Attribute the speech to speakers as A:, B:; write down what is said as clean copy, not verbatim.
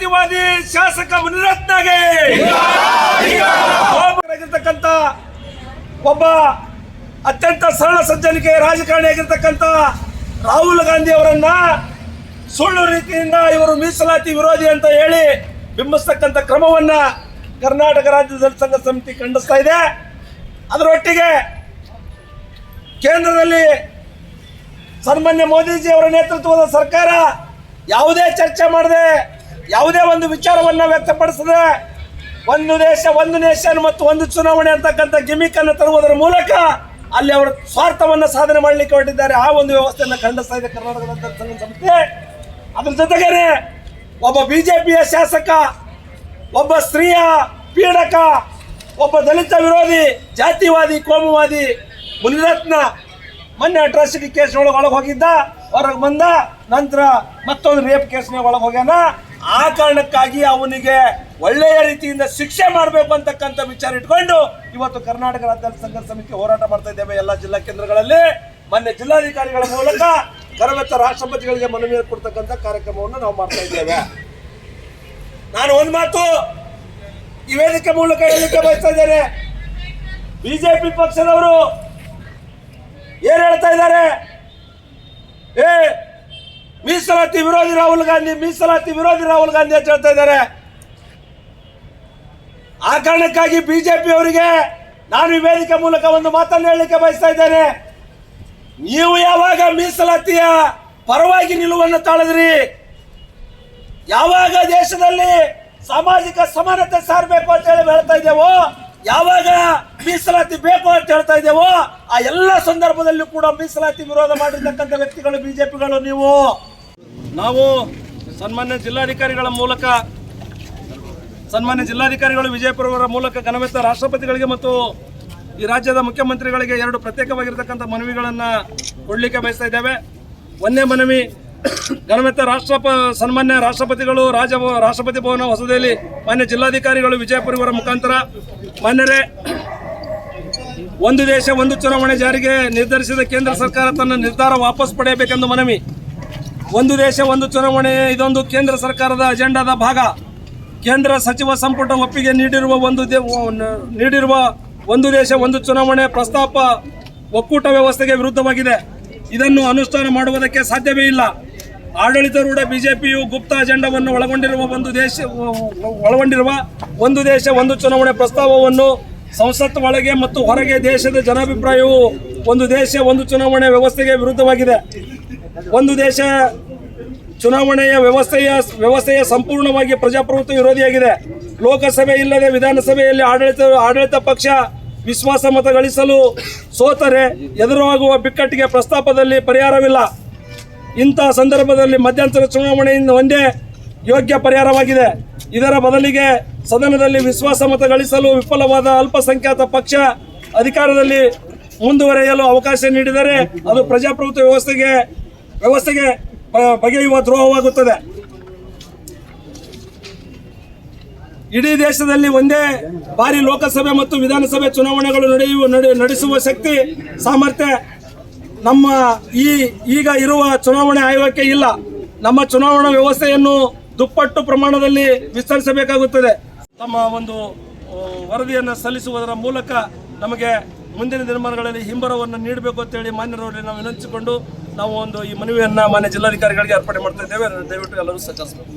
A: ಜಾತಿವಾದಿ ಶಾಸಕ ಮುನಿರತ್ನಗೆ ಆಗಿರ್ತಕ್ಕಂಥ ಒಬ್ಬ ಅತ್ಯಂತ ಸರಳ ಸಜ್ಜನಿಕೆ ರಾಜಕಾರಣಿಯಾಗಿರ್ತಕ್ಕಂಥ ರಾಹುಲ್ ಗಾಂಧಿ ಅವರನ್ನ ಸುಳ್ಳು ರೀತಿಯಿಂದ ಇವರು ಮೀಸಲಾತಿ ವಿರೋಧಿ ಅಂತ ಹೇಳಿ ಬಿಂಬಿಸ್ತಕ್ಕಂಥ ಕ್ರಮವನ್ನ ಕರ್ನಾಟಕ ರಾಜ್ಯ ದಲಿತ ಸಂಘ ಸಮಿತಿ ಖಂಡಿಸ್ತಾ ಇದೆ. ಅದರೊಟ್ಟಿಗೆ ಕೇಂದ್ರದಲ್ಲಿ ಸನ್ಮಾನ್ಯ ಮೋದಿಜಿ ಅವರ ನೇತೃತ್ವದ ಸರ್ಕಾರ ಯಾವುದೇ ಚರ್ಚೆ ಮಾಡದೆ, ಯಾವುದೇ ಒಂದು ವಿಚಾರವನ್ನು ವ್ಯಕ್ತಪಡಿಸದೆ, ಒಂದು ದೇಶ ಒಂದು ನೇಷನ್ ಮತ್ತು ಒಂದು ಚುನಾವಣೆ ಅಂತಕ್ಕಂಥ ಗಿಮಿಕ್ ಅನ್ನು ತರುವುದರ ಮೂಲಕ ಅಲ್ಲಿ ಅವರ ಸ್ವಾರ್ಥವನ್ನು ಸಾಧನೆ ಮಾಡಲಿಕ್ಕೆ ಹೊರಟಿದ್ದಾರೆ. ಆ ಒಂದು ವ್ಯವಸ್ಥೆಯನ್ನು ಖಂಡಿಸ್ತಾ ಇದೆ ಕರ್ನಾಟಕ ರಾಜ್ಯ ದಲಿತ ಸಂಘ ಸಮಿತಿ. ಅದ್ರ ಜೊತೆಗೇನೆ ಒಬ್ಬ ಬಿಜೆಪಿಯ ಶಾಸಕ, ಒಬ್ಬ ಸ್ತ್ರೀಯ ಪೀಡಕ, ಒಬ್ಬ ದಲಿತ ವಿರೋಧಿ, ಜಾತಿವಾದಿ, ಕೋಮುವಾದಿ ಮುನಿರತ್ನ ಮೊನ್ನೆ ಅಟ್ರಾಸಿಟಿ ಕೇಸ್ ಒಳಗೆ ಹೋಗಿದ್ದ, ಹೊರಗೆ ಬಂದ, ನಂತರ ಮತ್ತೊಂದು ರೇಪ್ ಕೇಸ್ನಾಗ ಒಳಗೆ ಹೋಗ್ಯಾನ. ಆ ಕಾರಣಕ್ಕಾಗಿ ಅವನಿಗೆ ಒಳ್ಳೆಯ ರೀತಿಯಿಂದ ಶಿಕ್ಷೆ ಮಾಡಬೇಕು ಅಂತಕ್ಕಂಥ ವಿಚಾರ ಇಟ್ಕೊಂಡು ಇವತ್ತು ಕರ್ನಾಟಕ ರಾಜ್ಯ ದಲಿತ ಸಂಘ ಸಮಿತಿ ಹೋರಾಟ ಮಾಡ್ತಾ ಇದ್ದೇವೆ ಎಲ್ಲ ಜಿಲ್ಲಾ ಕೇಂದ್ರಗಳಲ್ಲಿ. ಮೊನ್ನೆ ಜಿಲ್ಲಾಧಿಕಾರಿಗಳ ಮೂಲಕ ಕರವೆತ್ತ ರಾಷ್ಟ್ರಪತಿಗಳಿಗೆ ಮನವಿ ಕೊಡ್ತಕ್ಕಂಥ ಕಾರ್ಯಕ್ರಮವನ್ನು ನಾವು ಮಾಡ್ತಾ ಇದ್ದೇವೆ. ನಾನು ಒಂದು ಮಾತು ಈ ವೇದಿಕೆ ಮೂಲಕ ಹೇಳಲಿಕ್ಕೆ ಬಯಸ್ತಾ ಇದ್ದೇನೆ. ಬಿಜೆಪಿ ಪಕ್ಷದವರು ಏನ್ ಹೇಳ್ತಾ ಇದ್ದಾರೆ? ಮೀಸಲಾತಿ ವಿರೋಧಿ ರಾಹುಲ್ ಗಾಂಧಿ, ಮೀಸಲಾತಿ ವಿರೋಧಿ ರಾಹುಲ್ ಗಾಂಧಿ ಅಂತ ಹೇಳ್ತಾ ಇದ್ದಾರೆ. ಆ ಕಾರಣಕ್ಕಾಗಿ ಬಿಜೆಪಿ ಅವರಿಗೆ ನಾನು ಈ ವೇದಿಕೆ ಮೂಲಕ ಒಂದು ಮಾತನ್ನು ಹೇಳಲಿಕ್ಕೆ ಬಯಸ್ತಾ ಇದ್ದೇನೆ. ನೀವು ಯಾವಾಗ ಮೀಸಲಾತಿಯ ಪರವಾಗಿ ನಿಲುವನ್ನು ತಾಳಿದ್ರಿ, ಯಾವಾಗ ದೇಶದಲ್ಲಿ ಸಾಮಾಜಿಕ ಸಮಾನತೆ ಸಾರಬೇಕು ಅಂತ ಹೇಳಿ ಹೇಳ್ತಾ ಇದ್ದೇವೋ, ಯಾವಾಗ ಮೀಸಲಾತಿ ಬೇಕು ಅಂತ ಹೇಳ್ತಾ ಇದ್ದೇವೋ, ಆ ಎಲ್ಲ ಸಂದರ್ಭದಲ್ಲೂ ಕೂಡ ಮೀಸಲಾತಿ ವಿರೋಧ ಮಾಡಿರ್ತಕ್ಕಂಥ ವ್ಯಕ್ತಿಗಳು ಬಿಜೆಪಿಗಳು. ನಾವು ಸನ್ಮಾನ್ಯ ಜಿಲ್ಲಾಧಿಕಾರಿಗಳ ಮೂಲಕ, ಸನ್ಮಾನ್ಯ ಜಿಲ್ಲಾಧಿಕಾರಿಗಳು ವಿಜಯಪುರವರ ಮೂಲಕ ಘನವೆತ್ತ ರಾಷ್ಟ್ರಪತಿಗಳಿಗೆ ಮತ್ತು ಈ ರಾಜ್ಯದ ಮುಖ್ಯಮಂತ್ರಿಗಳಿಗೆ 2 ಪ್ರತ್ಯೇಕವಾಗಿರ್ತಕ್ಕಂಥ ಮನವಿಗಳನ್ನು ಕೊಡಲಿಕ್ಕೆ ಬಯಸ್ತಾ ಇದ್ದೇವೆ. ಒಂದೇ ಮನವಿ, ಘನವೆತ್ತ ಸನ್ಮಾನ್ಯ ರಾಷ್ಟ್ರಪತಿಗಳು ರಾಷ್ಟ್ರಪತಿ ಭವನ ಹೊಸದೆಯಲ್ಲಿ ಮಾನ್ಯ ಜಿಲ್ಲಾಧಿಕಾರಿಗಳು ವಿಜಯಪುರವರ ಮುಖಾಂತರ ಮಾನ್ಯರೇ, ಒಂದು ದೇಶ ಒಂದು ಚುನಾವಣೆ ಜಾರಿಗೆ ನಿರ್ಧರಿಸಿದ ಕೇಂದ್ರ ಸರ್ಕಾರ ತನ್ನ ನಿರ್ಧಾರ ವಾಪಸ್ ಪಡೆಯಬೇಕೆಂದು ಮನವಿ. ಒಂದು ದೇಶ ಒಂದು ಚುನಾವಣೆ ಇದೊಂದು ಕೇಂದ್ರ ಸರ್ಕಾರದ ಅಜೆಂಡಾದ ಭಾಗ. ಕೇಂದ್ರ ಸಚಿವ ಸಂಪುಟ ಒಪ್ಪಿಗೆ ನೀಡಿರುವ ಒಂದು ದೇಶ ಒಂದು ಚುನಾವಣೆ ಪ್ರಸ್ತಾಪ ಒಕ್ಕೂಟ ವ್ಯವಸ್ಥೆಗೆ ವಿರುದ್ಧವಾಗಿದೆ. ಇದನ್ನು ಅನುಷ್ಠಾನ ಮಾಡುವುದಕ್ಕೆ ಸಾಧ್ಯವೇ ಇಲ್ಲ. ಆಡಳಿತಾರೂಢ ಬಿಜೆಪಿಯು ಗುಪ್ತ ಅಜೆಂಡಾವನ್ನು ಒಳಗೊಂಡಿರುವ ಒಂದು ದೇಶ ಒಂದು ಚುನಾವಣೆ ಪ್ರಸ್ತಾವವನ್ನು ಸಂಸತ್ ಒಳಗೆ ಮತ್ತು ಹೊರಗೆ ದೇಶದ ಜನಾಭಿಪ್ರಾಯವು ಒಂದು ದೇಶ ಒಂದು ಚುನಾವಣೆ ವ್ಯವಸ್ಥೆಗೆ ವಿರುದ್ಧವಾಗಿದೆ. ಒಂದು ದೇಶ ಚುನಾವಣೆಯ ವ್ಯವಸ್ಥೆಯ ಸಂಪೂರ್ಣವಾಗಿ ಪ್ರಜಾಪ್ರಭುತ್ವ ವಿರೋಧಿಯಾಗಿದೆ. ಲೋಕಸಭೆ ಇಲ್ಲದೆ ವಿಧಾನಸಭೆಯಲ್ಲಿ ಆಡಳಿತ ಪಕ್ಷ ವಿಶ್ವಾಸ ಮತ ಗಳಿಸಲು ಸೋತರೆ ಎದುರಾಗುವ ಬಿಕ್ಕಟ್ಟಿಗೆ ಪ್ರಸ್ತಾಪದಲ್ಲಿ ಪರಿಹಾರವಿಲ್ಲ. ಇಂತಹ ಸಂದರ್ಭದಲ್ಲಿ ಮಧ್ಯಂತರ ಚುನಾವಣೆಯಿಂದ ಒಂದೇ ಯೋಗ್ಯ ಪರಿಹಾರವಾಗಿದೆ. ಇದರ ಬದಲಿಗೆ ಸದನದಲ್ಲಿ ವಿಶ್ವಾಸ ಮತ ಗಳಿಸಲು ವಿಫಲವಾದ ಅಲ್ಪಸಂಖ್ಯಾತ ಪಕ್ಷ ಅಧಿಕಾರದಲ್ಲಿ ಮುಂದುವರೆಯಲು ಅವಕಾಶ ನೀಡಿದರೆ ಅದು ಪ್ರಜಾಪ್ರಭುತ್ವ ವ್ಯವಸ್ಥೆಗೆ ಬಗೆಯುವ ದ್ರೋಹವಾಗುತ್ತದೆ. ಇಡೀ ದೇಶದಲ್ಲಿ ಒಂದೇ ಬಾರಿ ಲೋಕಸಭೆ ಮತ್ತು ವಿಧಾನಸಭೆ ಚುನಾವಣೆಗಳು ನಡೆಸುವ ಶಕ್ತಿ ಸಾಮರ್ಥ್ಯ ನಮ್ಮ ಈಗ ಇರುವ ಚುನಾವಣೆ ಆಯೋಗಕ್ಕೆ ಇಲ್ಲ. ನಮ್ಮ ಚುನಾವಣಾ ವ್ಯವಸ್ಥೆಯನ್ನು ದುಪ್ಪಟ್ಟು ಪ್ರಮಾಣದಲ್ಲಿ ವಿಸ್ತರಿಸಬೇಕಾಗುತ್ತದೆ. ತಮ್ಮ ಒಂದು ವರದಿಯನ್ನು ಸಲ್ಲಿಸುವುದರ ಮೂಲಕ ನಮಗೆ ಮುಂದಿನ ದಿನಮಾನಗಳಲ್ಲಿ ಹಿಂಬರವನ್ನು ನೀಡಬೇಕು ಅಂತೇಳಿ ಮಾನ್ಯರಲ್ಲಿ ನಾವು ವಿನಂತಿಸಿಕೊಂಡು ನಾವು ಈ ಮನವಿಯನ್ನು ಮಾನ್ಯ ಜಿಲ್ಲಾಧಿಕಾರಿಗಳಿಗೆ ಅರ್ಪಣೆ ಮಾಡ್ತಾ ಇದ್ದೇವೆ. ದಯವಿಟ್ಟು ಎಲ್ಲರೂ ಸಹಕರಿಸಬೇಕು.